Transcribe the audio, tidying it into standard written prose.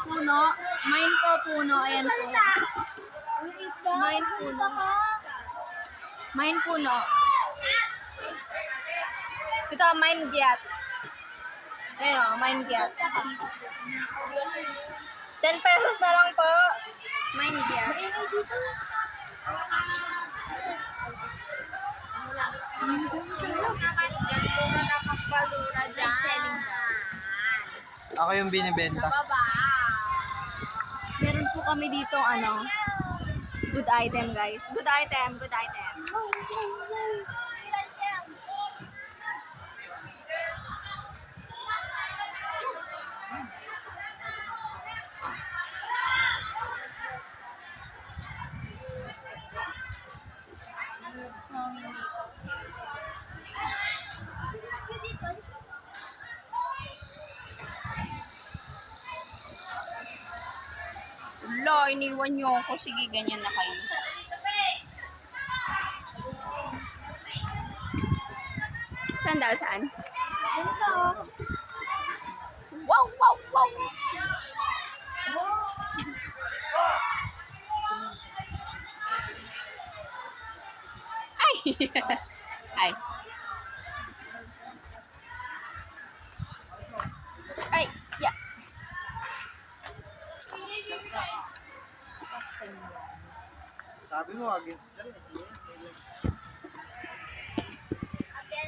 Puno. Mine po puno. Ayan po. Mine puno. Mine puno. Ito, mine gyat. Ayan o, mine gyat. 10 pesos na lang po. Mine gyat. Ako yung binibenta. Meron po kami dito, good item, guys. Good item, good item. Wala, iniwan nyo ako. Sige, ganyan na kayo. Saan daw? Saan? Wow, wow, wow! Ay! Ay. Ay, yeah. Sabi mo, against them.